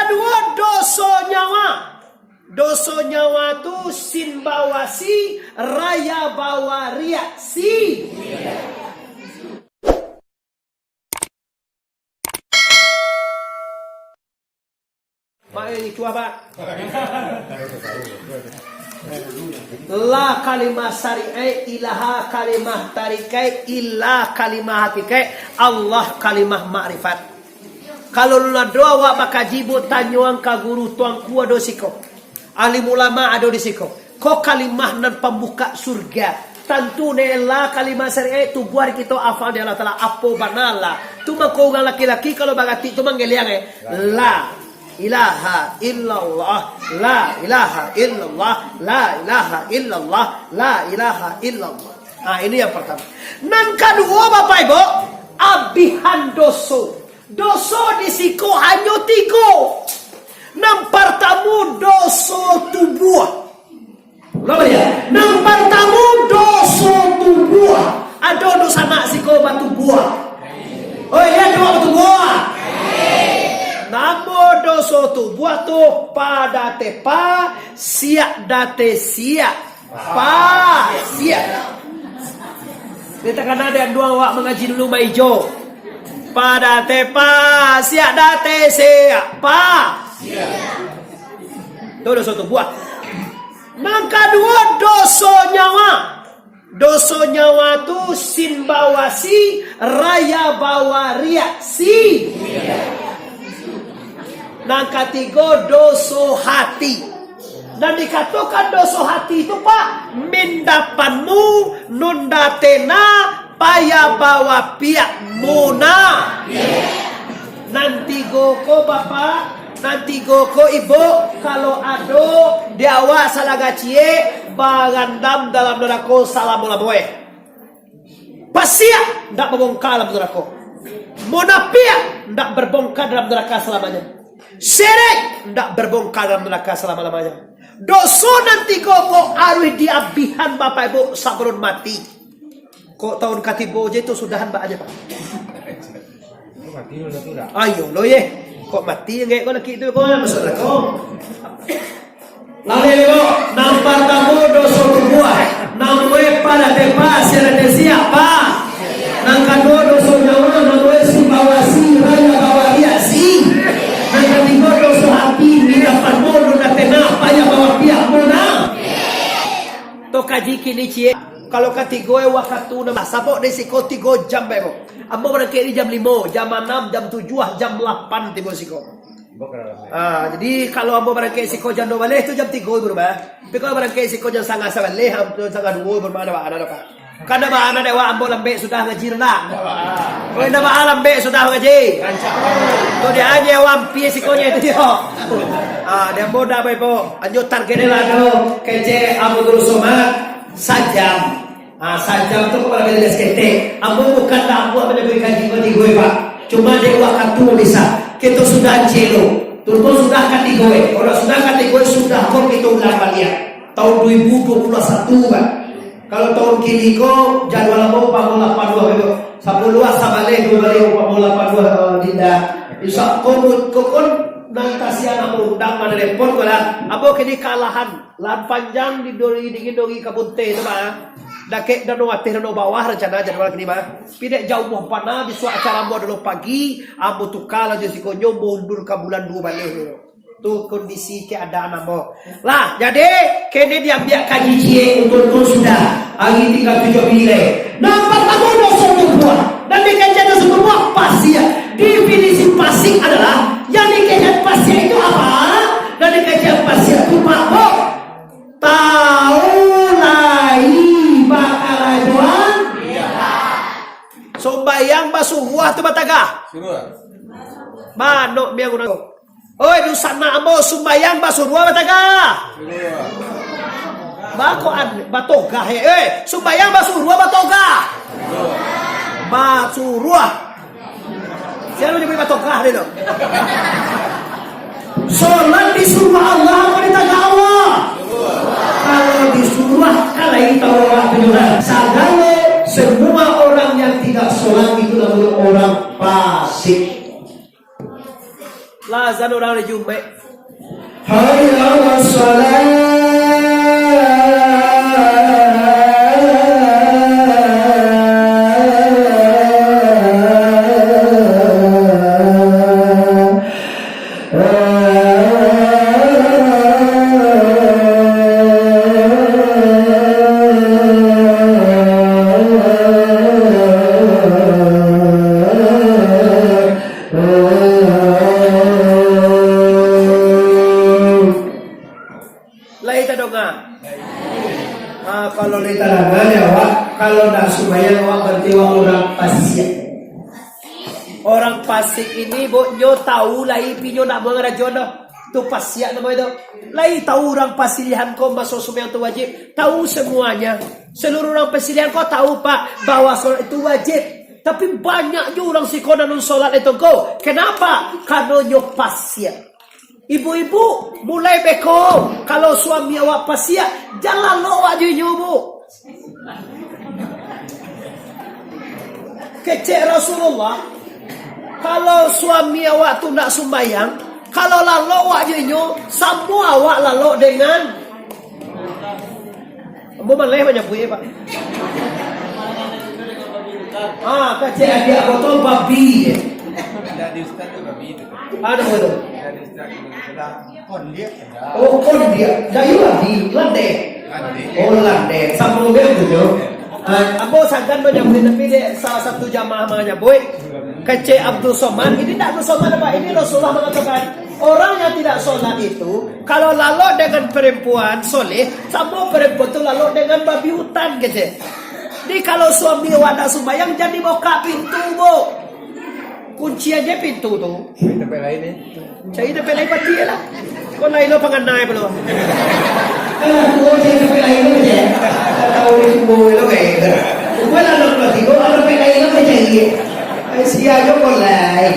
kedua dosa nyawa. Dosa nyawa tu sin bawa si, raya bawa ria si. Pak ini cua pak. La kalimah syari'ai ilaha kalimah tarikai illa kalimah hakikai Allah kalimah ma'rifat. Kalau lula doa wa bakajibu tanyuang ka guru tuang kuwa dosiko. Alim ulama ado disiko. Ko kalimah nan pembuka surga. Tentu la kalimah syari'ai tu buar kita afal di Allah Ta'ala apo banala. Tu mangko laki-laki kalau bagati tu manggeliang la ilaha illallah, la ilaha illallah, la ilaha illallah, la ilaha illallah. Nah ini yang pertama. Nan kedua Bapak Ibu, abihan doso. Doso disiko hanya tiga. Nan pertama doso tubuh. Lama ya. Nan pertama doso tubuh. Ada dosa nak siko batu buah. Oh iya dua batu buah. Namo doso tu buat tu pada tepa siak date siak pa siak. Kita kan ada yang dua awak mengaji dulu maijo. Pada tepa siak date siak pa siak. Tu doso tu buat. Yang kedua doso nyawa. Doso nyawa tu sin bawa si, raya bawa ria si. Yang ketiga doso hati. Dan dikatakan doso hati itu Pak, mindapanmu nundatena paya bawa piak muna. Nanti goko Bapak, nanti goko Ibu, kalau ado diawa salah gacie bagandam dalam neraka salamulamoe. Pasia ndak membongkar dalam neraka. Munafik ndak berbongkar dalam neraka selamanya. Syirik tidak berbongkar dalam neraka selama-lamanya. Dosa nanti kok arwah diabihan Bapak Ibu sebelum mati. Kok tahun katibo je itu sudahan Mbak aja Pak. Ayo lo ye. Kok mati enggak kok laki itu kok masuk neraka. Lalu lo nampak tamu dosa buah. Namwe pada tepa siapa siapa. Nang kedua dosa nyawa namwe si bawasi raya bawaria si. Nang ketiga dosa hati dapat mono na tena paya bawa pihak mona. To kaji kini cie kalau ketiga waktu nama sabok desiko 3 jam bebo. Ambo berangkat jam 5, jam 6, jam 7, jam 8 tibo siko. Jadi kalau ambo berangkat siko jam 2 balik itu jam 3 berubah. Tapi kalau berangkat siko jam 1:30 balik, jam 1:30 bermana ada Pak. Karena mana dewa ambo lambe sudah ngaji rendah. Oh nama lambe sudah ngaji. Tu dia aja wampi sikonya itu dia. Dia boda bebo. Anjo targetnya lah do. Kece ambo terus somat sajam. Sajam tu kalau kita skete. Ambo bukan tak ambo menjadi kaji gue Pak. Cuma dia waktu bisa. Kita sudah jelo. Turun sudah kategori. Orang sudah kategori sudah kok kita ulang balik. Tahun 2021 Pak. Kalau tahun kini ko jadwal mau 82 itu 10 sabale 2 balik 82 dinda bisa kon nang tasiana undang mana telepon kala abo kini kalahan lan panjang di dingin dongi kabunte itu mah dake dan watir no bawah rencana jadwal kini mah pide jauh mau pana bisu acara mau dulu pagi abo tu kala jadi konyo mundur ke bulan 2 balik tu kondisi keadaan ambo. Lah, jadi kene diambil kaji cie untuk sudah. Hari tinggal 7 nilai. Nampak kamu dosa buah. Dan dikajian dosa buah pasti ya. Definisi pasti adalah yang dikajian pasti itu apa? Dan dikajian pasti itu apa? Tahu lagi bakal ajuan. Sombayang basuh buah tu bataga. Manuk miang guna. Oi dusana ambo sumbayang basurua bataga. Bakoan batoga he sumbayang basurua batoga. Basurua. Siapa yang batoga deh dong. Salat disuruh Allah wanita Allah. Kalau disuruh kalain tahu orang benar. Sagala semua orang yang tidak sholat itu adalah orang fasik. La azan orang di Jumat. Hayya 'alas Kalau di tanah ya Wak, kalau nak sembahyang Wak berarti Wak orang Pasik. Orang Pasik ini nyo tahu lai pinyo nak mengarah jodoh. Tu Pasik nama itu. Lai tahu orang pasilihan kau masuk sembahyang itu wajib. Tahu semuanya. Seluruh orang pasilihan kau tahu Pak bahwa solat itu wajib. Tapi banyaknya orang sikona nun solat itu kau. Kenapa? Karena nyo Pasik. Ibu-ibu mulai beko. Kalau suami awak pasir, jangan lo wajunya bu. Kecek Rasulullah. Kalau suami awak tu nak sembahyang, kalau lalu wajunya, semua awak lalu dengan. Mau malai banyak bu ya Pak. Kecek dia botol babi. Ada betul. Kon dia. Dari lagi lande. Oh lande. Sama mobil tu. Abu sangkan banyak tapi dia salah satu jamaah makanya boy. Kecil Abdul Somad. Ini tak Abdul Somad apa? Ini Rasulullah mengatakan orang yang tidak sholat itu kalau lalu dengan perempuan soleh, sama perempuan itu lalu dengan babi hutan gitu. Jadi kalau suami wadah sembahyang jangan dibuka pintu bu. Kunci aja pintu tu. Kita pelai ni. Cari tempat lain pati lah. Kau lain lo penganai belum? Kalau cari tempat lain lo je. Kalau di semua lo kayak. Kau lah nak pati. Kau ada tempat lain lo cari. Siapa jo kau lain.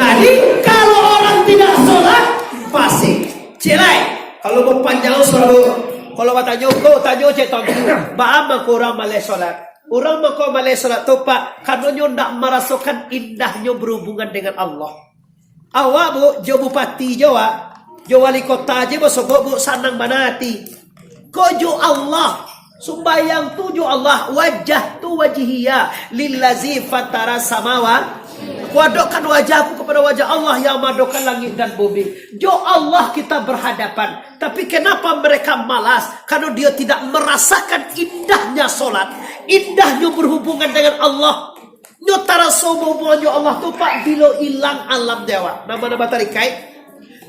Nah, ini kalau orang tidak sholat pasti cerai. Kalau mau panjang selalu. Kalau tanya cek tangki, bahama orang malai solat. Orang mako malai solat tu Pak, karena nyo nak merasakan indahnya berhubungan dengan Allah. Awak bu, jo bupati Jawa, jo wali kota je bosok bu sanang banati. Ko jo Allah, sumbayang tu jo Allah, wajah tu wajihiyah lillazi fatara samawa. Wadokkan wajahku kepada wajah Allah yang madokan langit dan bumi. Jo Allah kita berhadapan. Tapi kenapa mereka malas? Karena dia tidak merasakan indahnya solat. Indahnya berhubungan dengan Allah. Nyo taraso hubungannya Allah tu Pak. Bila hilang alam dewa. Nama-nama tarikai.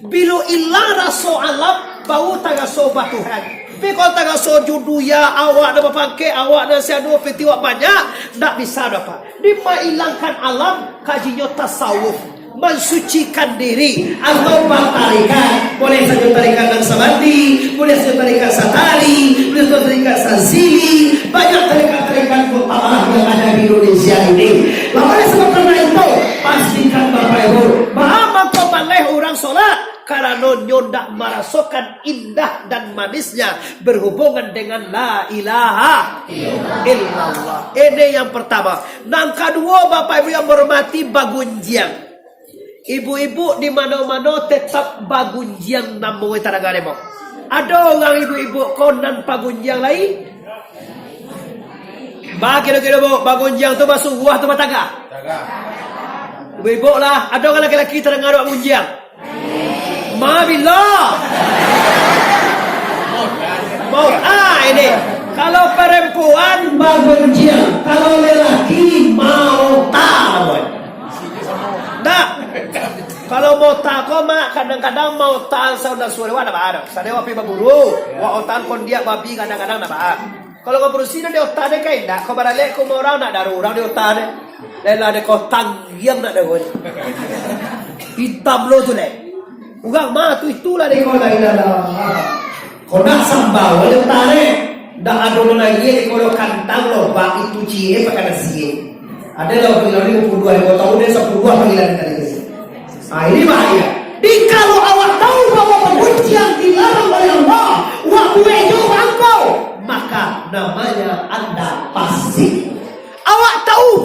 Bila hilang raso alam. Bau tagaso Tuhan. Tapi kalau tagaso juduya awak nama pangke. Awak na siadu petiwak banyak. Tak bisa dapat. Lima hilangkan alam. Kajinya tasawuf. Mensucikan diri atau tarikan. Boleh saja tarikan dan sabati, boleh saja tarikan satari, boleh saja tarikan sazili. Banyak tarikan-tarikan mutalah yang ada di Indonesia ini. Oleh sebab karena itu pastikan Bapak Ibu bahwa kau balai orang solat karena nyonya merasakan indah dan manisnya berhubungan dengan la ilaha illallah. Ini yang pertama. Yang kedua Bapak Ibu yang berhormati bagunjiang. Ibu-ibu di mana-mana tetap bagunjiang namun tarangane mo. Ada orang ibu-ibu konan bagunjiang lain. Kira-kira bagunjiang tu masuk buah tu mataga. Ibu-ibu lah, ada orang laki-laki tarangane bagunjiang. Mabillah. Mau ini. Kalau perempuan bagunjiang, kalau lelaki mau tahu. Dah. Kalau mau takut mak kadang-kadang mau tahan saudara suara ada ada. Saya wapi baburu, wa otan kon dia babi kadang-kadang nak bah. Kalau kau berusia dia otan kain dah. Kau baralek kau mau orang nak daru orang dia otan. Lela de kau tanggiang nak daru. Hitam lo tu le. Ugang mah tu itulah dia kau lain dah. Kau nak sambal dia otan dah ada lagi kau kantang lo bak itu cie pakai nasi. Ada lah panggilan ini 22 kau tahu dia 10 panggilan tadi. Nah ini bahaya. Kalau awak tahu bahwa benci yang dilarang oleh Allah, waktu itu engkau, maka namanya Anda pasti. Awak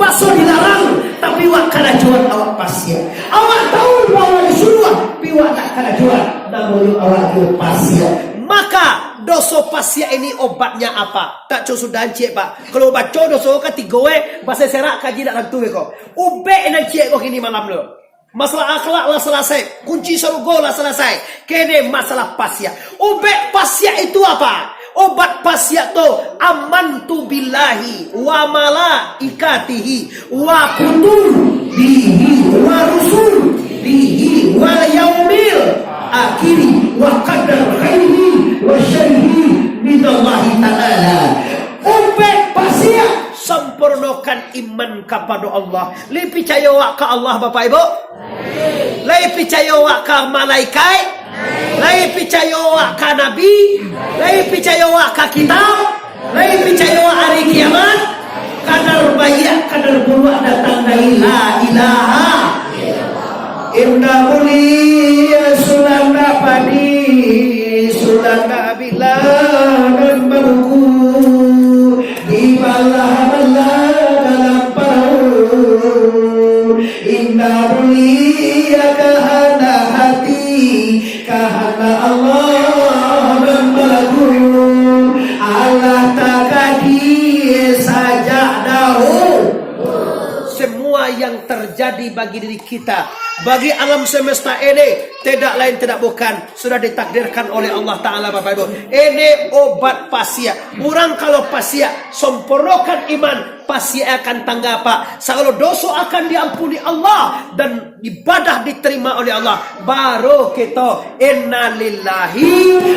bakso dilarang, tapi wak kada jual awak pasir. Awak tahu bahwa disuruh, tapi wak tak kada jual, namun awak jual pasir. Maka dosa pasir ini obatnya apa? Tak sudah cek pak. Kalau baca dosa kan tiga bahasa serak kaji nak tentu ko. Ube nak cek ko kini malam lo. Masalah akhlak lah selesai, kunci surga lah selesai. Kene masalah pasir. Ube pasir itu apa? Obat pasir tu amantu billahi wa malaikatihi wa kutubihi wa rusulihi wal yaumil akhiri wa qadar khairihi wa syarrihi minallahi ta'ala. Obat pasir sempurnakan iman kepada Allah. Lebih percaya ke Allah Bapak Ibu? Lebih percaya ke malaikat? Lebih percaya ke Nabi? Lebih percaya ke kitab? Lebih percaya hari kiamat? Kadar banyak, kadar buruk datang dari la ilaha. Inna mulia sulanda padi, sulanda bila dan baruku. Ibalah dalam perahu. Inna mulia kahana hati, kahana Allah dan balagu. Allah takadi saja dahulu. Semua yang terjadi bagi diri kita, bagi alam semesta ini, tidak lain tidak bukan sudah ditakdirkan oleh Allah Ta'ala Bapak Ibu. Ini obat pasir. Orang kalau pasir sempurnakan iman, pasti akan tangga apa? Kalau dosa akan diampuni Allah dan ibadah diterima oleh Allah, baru kita inna lillahi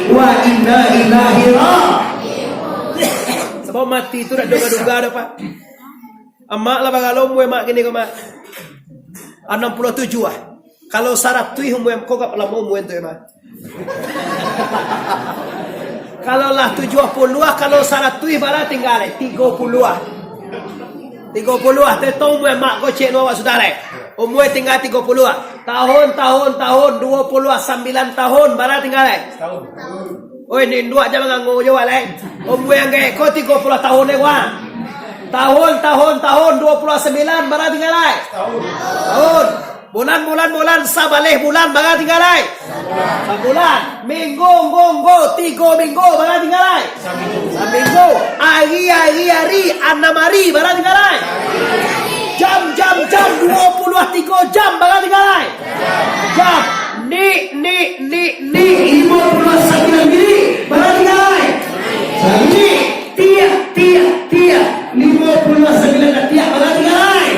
wa inna ilaihi raji'un. Sebab mati itu dah duga-duga dah Pak. Amak lah bagalo mue mak gini ke mak 67 ah. Kalau syarat tu mue kau kap lah mue tu mak. Kalau lah 70 ah, kalau syarat tu bara tinggal 30 ah. 30 ah, tetong mue mak kau cek awak sudah le. Umur tinggal 30 ah. Tahun 29 tahun bara tinggal le. Tahun. Oh ini dua jangan nganggo jawab le. Umur yang ke kau 30 tahun le wah. Tahun 29 bara tinggal ai. Tahun. Bulan sabaleh bulan bara tinggal ai. Sebulan. Minggu 3 minggu bara tinggal ai. Seminggu. Hari 6 hari bara tinggal ai. Jam 23 jam bara tinggal ai. Jam ni 59 gini bara tinggal ai. Tiap 59 tiap berarti lain.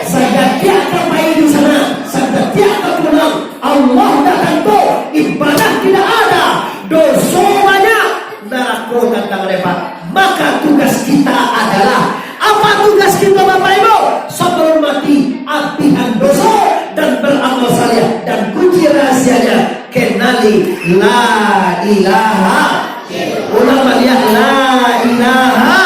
Saja tiap terbaik di sana, saja tiap terpulang. Allah dah tentu ibadah tidak ada, dosa banyak, neraka datang lebat. Maka tugas kita adalah apa tugas kita Bapak Ibu? Sebelum mati apihan dosa dan beramal saleh, dan kunci rahasianya kenali la ilaha. Ulama lihat la ilaha.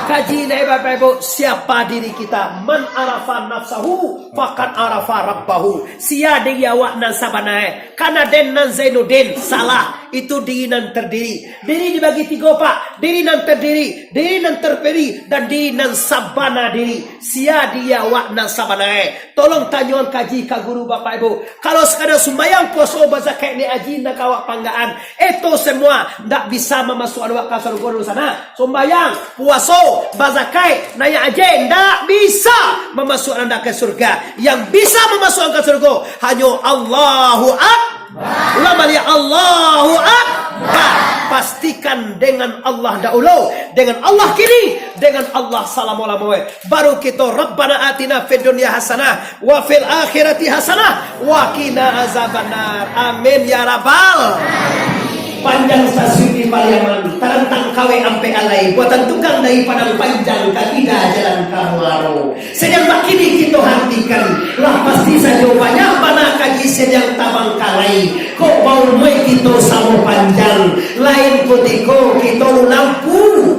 Kaji naik Bapak Ibu, siapa diri kita? Man arafa nafsahu faqad arafa rabbahu. Sia diri awak nan sabanae. Karena den nan Zainuddin salah. Itu diri nan terdiri. Diri dibagi 3 Pak. Diri nan terdiri, diri nan terperi, dan diri nan sabana diri. Sia dia awak nan sabanae. Tolong tanyuan kaji ka guru Bapak Ibu. Kalau sekadar sembahyang puasa bazakat ni aji nak awak panggaan, itu semua tak bisa memasuk awak ke surga di sana. Sembahyang, puasa, bazakai, naya aja tidak bisa memasukkan anda ke surga. Yang bisa memasukkan ke surga hanya Allahu Akbar. Ulama lihat Allahu Akbar. Pastikan dengan Allah dahulu, dengan Allah kini, dengan Allah salamullah. Baru kita Rabbana atina fid dunya hasanah wa fil akhirati hasanah wa qina azabannar. Amin ya rabbal. Panjang stasiun di Pariaman, terentang kawe ampe alai, buatan tukang dari padang panjang, katidah jalan kamuaro. Sedang bakini kita hentikan, lah pasti saja banyak mana kaji sedang tabang kalai. Kok mau mui kita sama panjang, lain putiko kita lampu.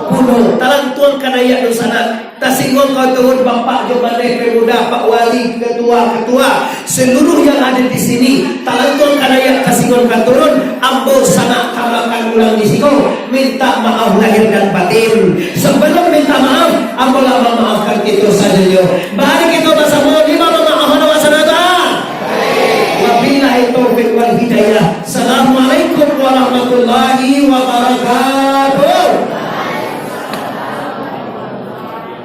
Kuno, talang tuang kanaya di sana. Tasingong kau turun bapak jomane pemuda, Pak Wali, ketua, seluruh yang ada di sini. Talang tuang kanaya tasingong kau turun, ambo sana kamakan ulang di sini. Minta maaf lahir dan batin. Sebelum minta maaf, ambo itu saja yo. Bari